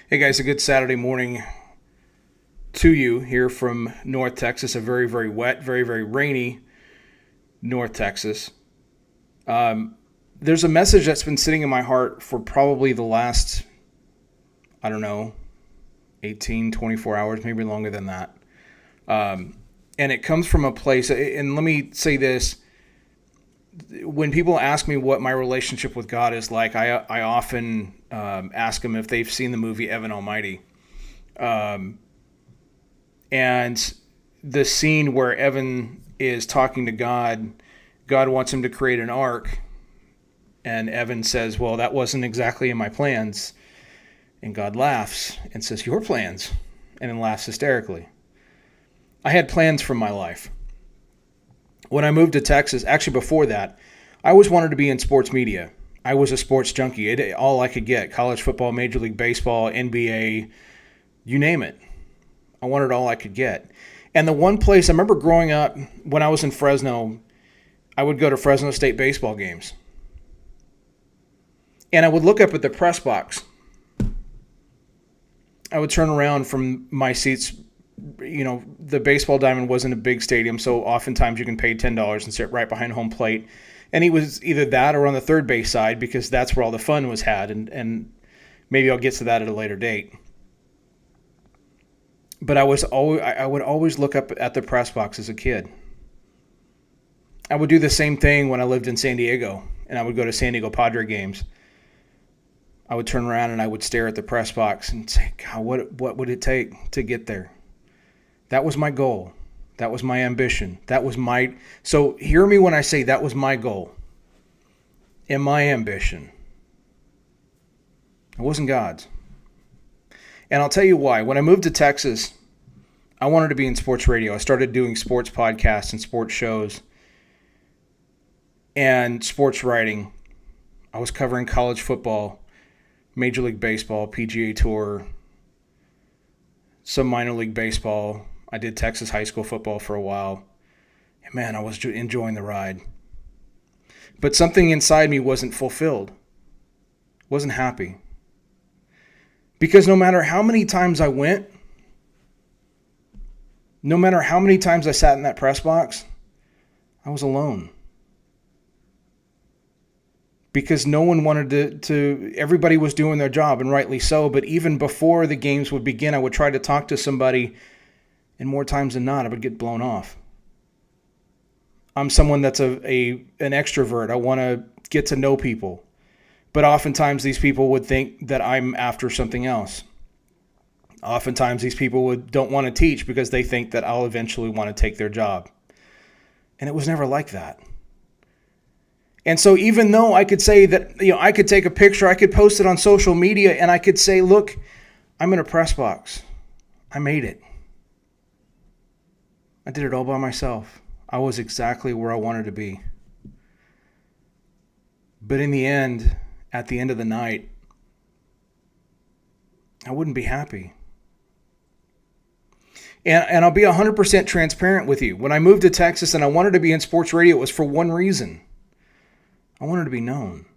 Hey guys, a good Saturday morning to you here from North Texas, a very, very wet, very, very rainy North Texas. There's a message that's been sitting in my heart for probably the last, I don't know, 18, 24 hours, maybe longer than that. And it comes from a place, and let me say this. When people ask me what my relationship with God is like, I often ask them if they've seen the movie Evan Almighty. And the scene where Evan is talking to God, God wants him to create an ark. And Evan says, well, that wasn't exactly in my plans. And God laughs and says, your plans? And then laughs hysterically. I had plans for my life. When I moved to Texas, actually before that, I always wanted to be in sports media. I was a sports junkie. All I could get, college football, Major League Baseball, NBA, you name it. I wanted all I could get. And the one place, I remember growing up, when I was in Fresno, I would go to Fresno State baseball games. And I would look up at the press box. I would turn around from my seats. You know, the baseball diamond wasn't a big stadium, so oftentimes you can pay $10 and sit right behind home plate. And he was either that or on the third base side because that's where all the fun was had. And maybe I'll get to that at a later date. But I would always look up at the press box as a kid. I would do the same thing when I lived in San Diego, and I would go to San Diego Padre games. I would turn around and I would stare at the press box and say, God, what would it take to get there? That was my goal. That was my ambition. So hear me when I say that was my goal and my ambition. It wasn't God's. And I'll tell you why. When I moved to Texas, I wanted to be in sports radio. I started doing sports podcasts and sports shows and sports writing. I was covering college football, Major League Baseball, PGA Tour, some minor league baseball. I did Texas high school football for a while. And man, I was enjoying the ride. But something inside me wasn't fulfilled, wasn't happy. Because no matter how many times I went, no matter how many times I sat in that press box, I was alone. Because no one wanted to everybody was doing their job, and rightly so, but even before the games would begin, I would try to talk to somebody, and more times than not, I would get blown off. I'm someone that's an extrovert. I want to get to know people. But oftentimes these people would think that I'm after something else. Oftentimes these people don't want to teach because they think that I'll eventually want to take their job. And it was never like that. And so even though I could say that, I could take a picture, I could post it on social media, and I could say, look, I'm in a press box. I made it. I did it all by myself. I was exactly where I wanted to be. But in the end, at the end of the night, I wouldn't be happy. And I'll be 100% transparent with you. When I moved to Texas and I wanted to be in sports radio, it was for one reason. I wanted to be known.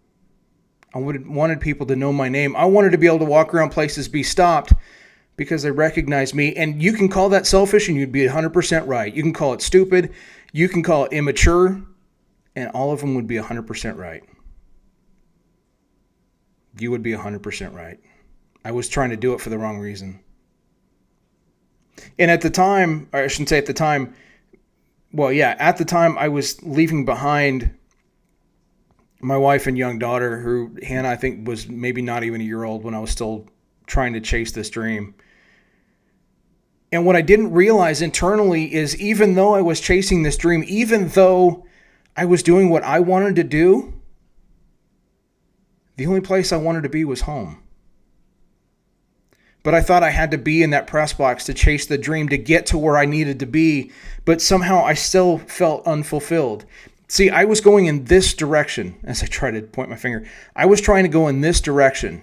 I wanted people to know my name. I wanted to be able to walk around places, be stopped because they recognized me. And you can call that selfish and you'd be 100% right. You can call it stupid. You can call it immature. And all of them would be 100% right. You would be 100% right. I was trying to do it for the wrong reason. And at the time, or I shouldn't say at the time, at the time I was leaving behind my wife and young daughter, who Hannah, I think, was maybe not even a year old when I was still trying to chase this dream. And what I didn't realize internally is even though I was chasing this dream, even though I was doing what I wanted to do, the only place I wanted to be was home. But I thought I had to be in that press box to chase the dream, to get to where I needed to be. But somehow I still felt unfulfilled. See, I was going in this direction. As I try to point my finger, I was trying to go in this direction.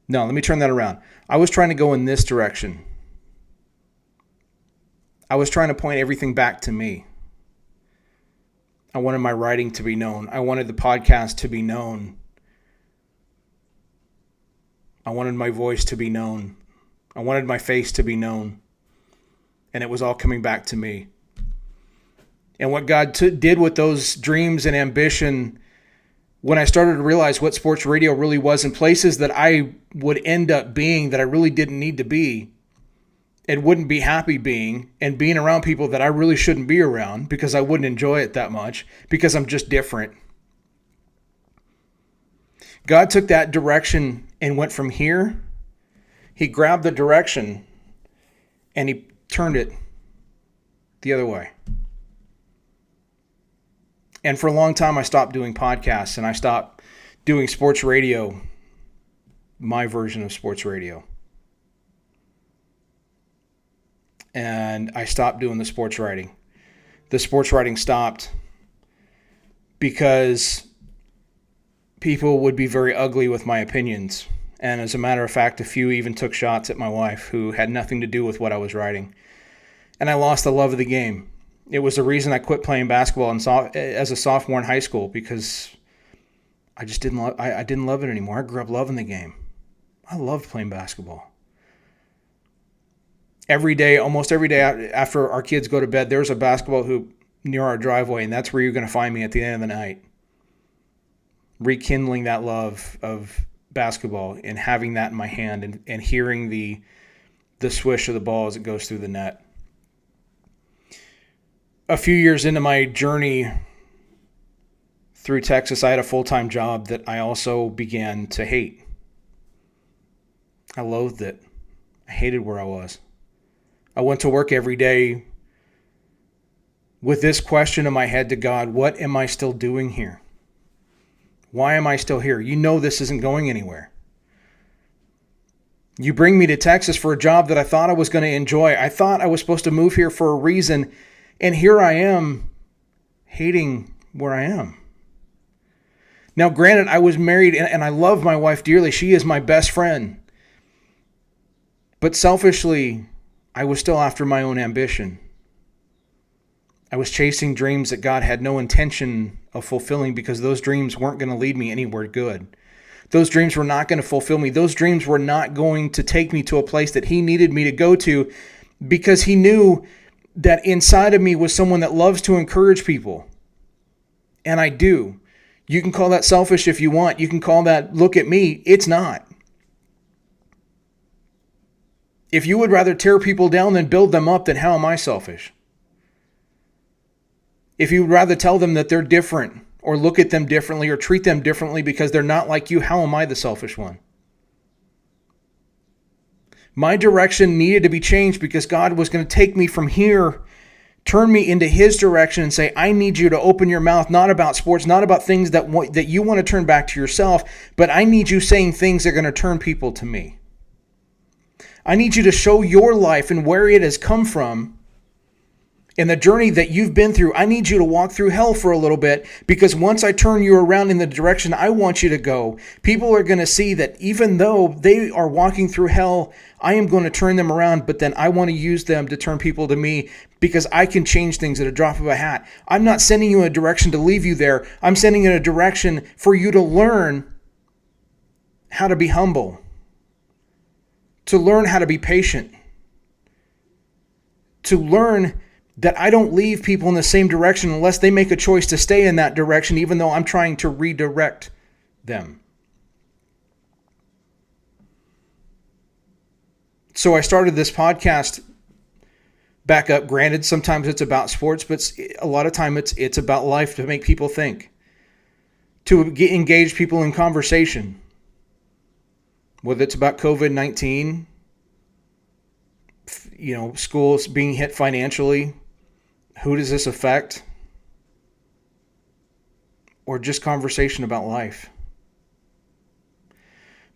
No, let me turn that around. I was trying to go in this direction. I was trying to point everything back to me. I wanted my writing to be known. I wanted the podcast to be known. I wanted my voice to be known. I wanted my face to be known. And it was all coming back to me. And what God did with those dreams and ambition, when I started to realize what sports radio really was in places that I would end up being that I really didn't need to be and wouldn't be happy being, and being around people that I really shouldn't be around because I wouldn't enjoy it that much because I'm just different. God took that direction and went from here. He grabbed the direction and he turned it the other way. And for a long time, I stopped doing podcasts and I stopped doing sports radio, my version of sports radio. And I stopped doing the sports writing. The sports writing stopped because people would be very ugly with my opinions. And as a matter of fact, a few even took shots at my wife who had nothing to do with what I was writing. And I lost the love of the game. It was the reason I quit playing basketball as a sophomore in high school, because I just didn't love it anymore. I grew up loving the game. I loved playing basketball. Almost every day after our kids go to bed, there's a basketball hoop near our driveway, and that's where you're going to find me at the end of the night, rekindling that love of basketball and having that in my hand and hearing the swish of the ball as it goes through the net. A few years into my journey through Texas, I had a full-time job that I also began to hate. I loathed it. I hated where I was. I went to work every day with this question in my head to God: what am I still doing here? Why am I still here? You know this isn't going anywhere. You bring me to Texas for a job that I thought I was going to enjoy. I thought I was supposed to move here for a reason, and here I am hating where I am. Now, granted, I was married and I love my wife dearly. She is my best friend. But selfishly, I was still after my own ambition. I was chasing dreams that God had no intention of fulfilling because those dreams weren't going to lead me anywhere good. Those dreams were not going to fulfill me. Those dreams were not going to take me to a place that He needed me to go to, because He knew that inside of me was someone that loves to encourage people. And I do. You can call that selfish if you want. You can call that look at me. It's not. If you would rather tear people down than build them up, then how am I selfish? If you would rather tell them that they're different or look at them differently or treat them differently because they're not like you, how am I the selfish one? My direction needed to be changed because God was going to take me from here, turn me into His direction and say, I need you to open your mouth, not about sports, not about things that you want to turn back to yourself, but I need you saying things that are going to turn people to me. I need you to show your life and where it has come from and the journey that you've been through. I need you to walk through hell for a little bit, because once I turn you around in the direction I want you to go, people are going to see that even though they are walking through hell, I am going to turn them around, but then I want to use them to turn people to me, because I can change things at a drop of a hat. I'm not sending you in a direction to leave you there. I'm sending you in a direction for you to learn how to be humble, to learn how to be patient, to learn that I don't leave people in the same direction unless they make a choice to stay in that direction, even though I'm trying to redirect them. So I started this podcast back up. Granted, sometimes it's about sports, but a lot of time it's about life, to make people think, to engage people in conversation. Whether it's about COVID-19, schools being hit financially, who does this affect? Or just conversation about life.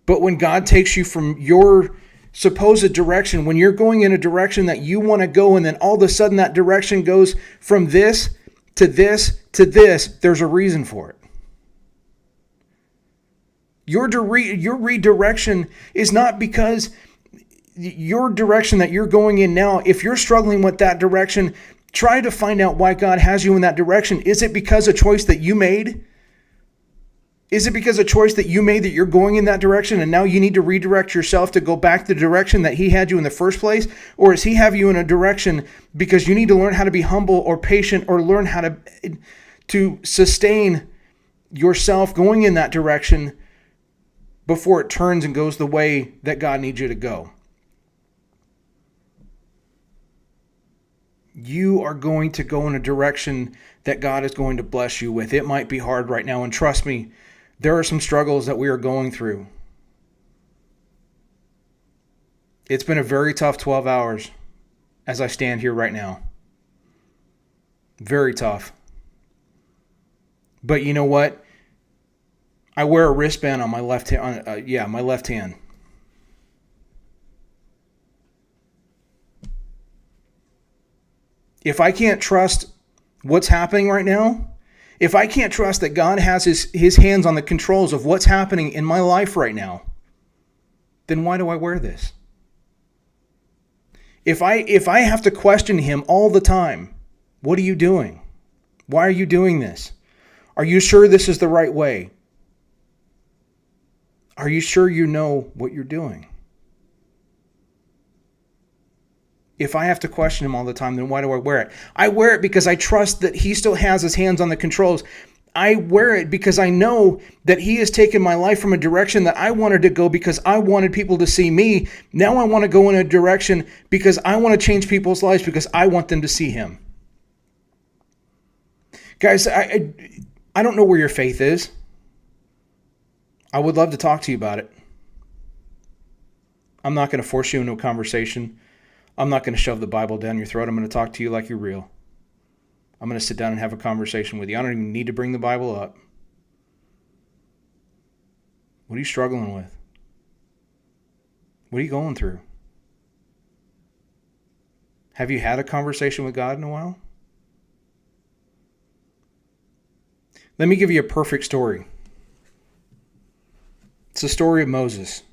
But when God takes you from your supposed direction, when you're going in a direction that you want to go, and then all of a sudden that direction goes from this to this to this, there's a reason for it. Your redirection is not because your direction that you're going in now, if you're struggling with that direction, try to find out why God has you in that direction. Is it because of a choice that you made? Is it because of a choice that you made that you're going in that direction and now you need to redirect yourself to go back the direction that he had you in the first place? Or does he have you in a direction because you need to learn how to be humble or patient or learn how to sustain yourself going in that direction before it turns and goes the way that God needs you to go? You are going to go in a direction that God is going to bless you with. It might be hard right now, and trust me, there are some struggles that we are going through. It's been a very tough 12 hours as I stand here right now. Very tough. But you know what? I wear a wristband on my left hand. My left hand. If I can't trust what's happening right now, if I can't trust that God has his hands on the controls of what's happening in my life right now, then why do I wear this? If I have to question him all the time, what are you doing? Why are you doing this? Are you sure this is the right way? Are you sure you know what you're doing? If I have to question him all the time, then why do I wear it? I wear it because I trust that he still has his hands on the controls. I wear it because I know that he has taken my life from a direction that I wanted to go because I wanted people to see me. Now I want to go in a direction because I want to change people's lives because I want them to see him. Guys, I don't know where your faith is. I would love to talk to you about it. I'm not going to force you into a conversation. I'm not going to shove the Bible down your throat. I'm going to talk to you like you're real. I'm going to sit down and have a conversation with you. I don't even need to bring the Bible up. What are you struggling with? What are you going through? Have you had a conversation with God in a while? Let me give you a perfect story. It's the story of Moses.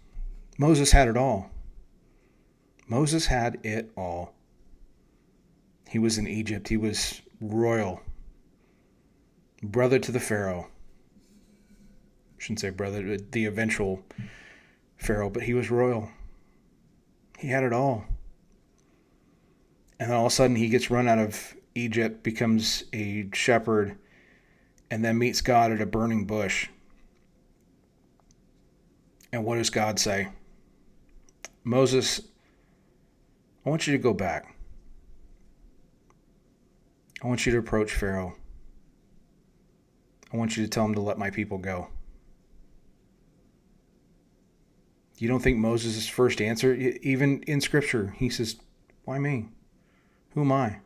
Moses had it all. Moses had it all. He was in Egypt. He was royal. Brother to the Pharaoh. I shouldn't say brother, the eventual Pharaoh, but he was royal. He had it all. And then all of a sudden he gets run out of Egypt, becomes a shepherd, and then meets God at a burning bush. And what does God say? Moses, I want you to go back. I want you to approach Pharaoh. I want you to tell him to let my people go. You don't think Moses' first answer, even in Scripture, he says, why me? Who am I?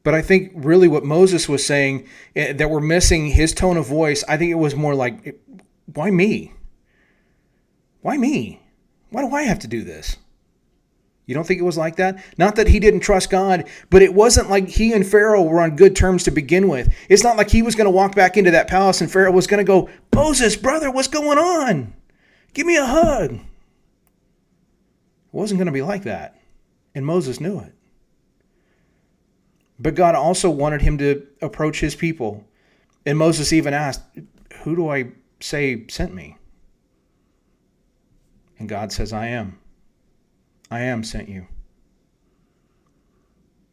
But I think really what Moses was saying, that we're missing his tone of voice, I think it was more like, why me? Why me? Why do I have to do this? You don't think it was like that? Not that he didn't trust God, but it wasn't like he and Pharaoh were on good terms to begin with. It's not like he was going to walk back into that palace and Pharaoh was going to go, Moses, brother, what's going on? Give me a hug. It wasn't going to be like that. And Moses knew it. But God also wanted him to approach his people. And Moses even asked, who do I say sent me? And God says, I am. I am sent you.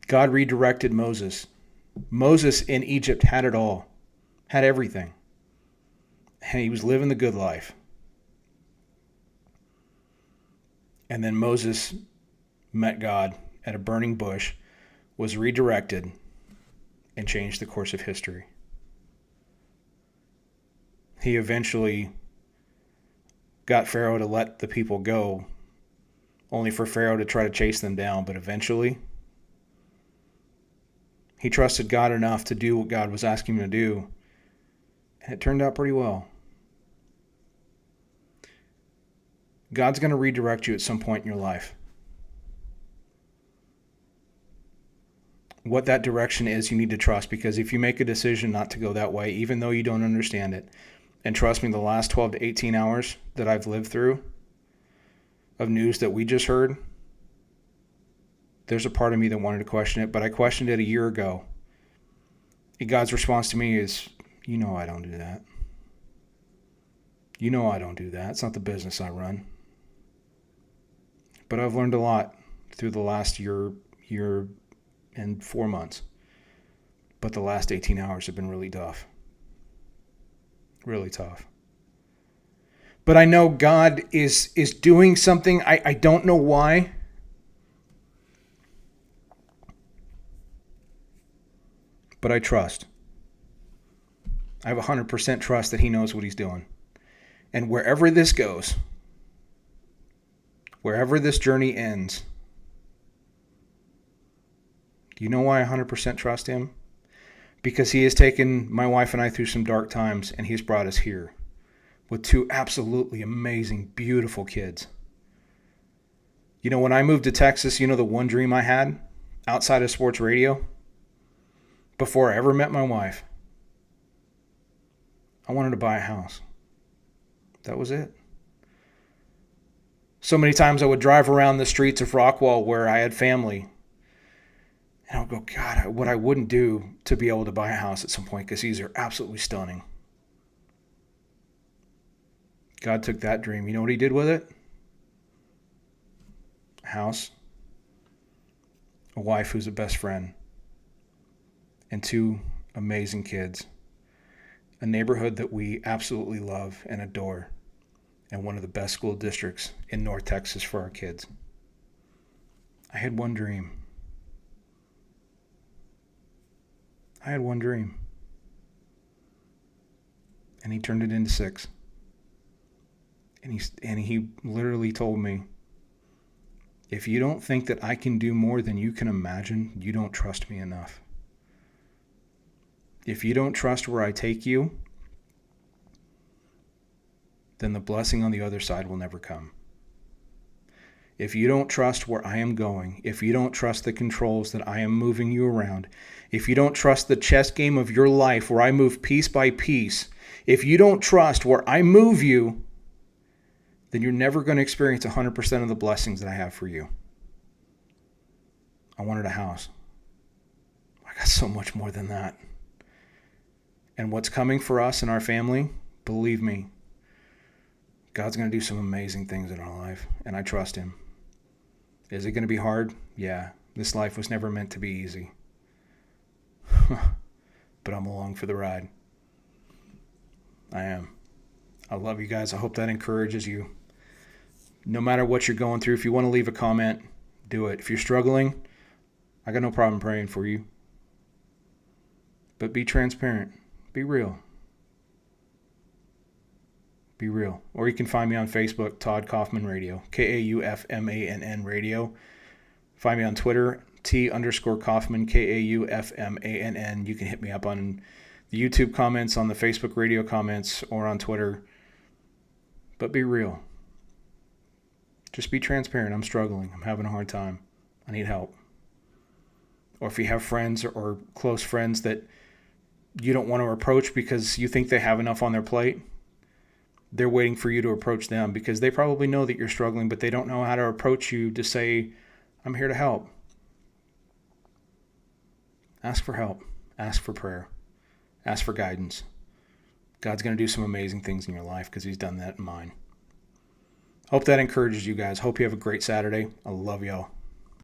God redirected Moses. Moses in Egypt had it all, had everything. And he was living the good life. And then Moses met God at a burning bush, was redirected, and changed the course of history. He eventually got Pharaoh to let the people go, only for Pharaoh to try to chase them down. But eventually, he trusted God enough to do what God was asking him to do, and it turned out pretty well. God's going to redirect you at some point in your life. What that direction is, you need to trust, because if you make a decision not to go that way, even though you don't understand it, and trust me, the last 12 to 18 hours that I've lived through of news that we just heard, there's a part of me that wanted to question it, but I questioned it a year ago. And God's response to me is, You know I don't do that. You know I don't do that. It's not the business I run. But I've learned a lot through the last year and 4 months. But the last 18 hours have been really tough. Really tough. But I know God is doing something. I don't know why. But I trust. I have 100% trust that he knows what he's doing. And wherever this goes, wherever this journey ends, do you know why I 100% trust him? Because he has taken my wife and I through some dark times, and he's brought us here with 2 absolutely amazing, beautiful kids. You know, when I moved to Texas, you know the one dream I had outside of sports radio? Before I ever met my wife, I wanted to buy a house. That was it. So many times I would drive around the streets of Rockwall where I had family, and I would go, God, what I wouldn't do to be able to buy a house at some point, because these are absolutely stunning. God took that dream. You know what he did with it? A house, a wife who's a best friend, and 2 amazing kids. A neighborhood that we absolutely love and adore, and one of the best school districts in North Texas for our kids. I had one dream. And he turned it into 6. And he literally told me, if you don't think that I can do more than you can imagine, you don't trust me enough. If you don't trust where I take you, then the blessing on the other side will never come. If you don't trust where I am going, if you don't trust the controls that I am moving you around, if you don't trust the chess game of your life where I move piece by piece, if you don't trust where I move you, then you're never going to experience 100% of the blessings that I have for you. I wanted a house. I got so much more than that. And what's coming for us and our family, believe me, God's going to do some amazing things in our life, and I trust him. Is it going to be hard? Yeah. This life was never meant to be easy. But I'm along for the ride. I am. I love you guys. I hope that encourages you. No matter what you're going through, if you want to leave a comment, do it. If you're struggling, I got no problem praying for you. But be transparent. Be real. Be real. Or you can find me on Facebook, Todd Kaufman Radio, Kaufmann Radio. Find me on Twitter, T_Kaufman, Kaufmann. You can hit me up on the YouTube comments, on the Facebook radio comments, or on Twitter. But be real. Just be transparent. I'm struggling. I'm having a hard time. I need help. Or if you have friends or close friends that you don't want to approach because you think they have enough on their plate, they're waiting for you to approach them because they probably know that you're struggling, but they don't know how to approach you to say, I'm here to help. Ask for help. Ask for prayer. Ask for guidance. God's going to do some amazing things in your life because he's done that in mine. Hope that encourages you guys. Hope you have a great Saturday. I love y'all.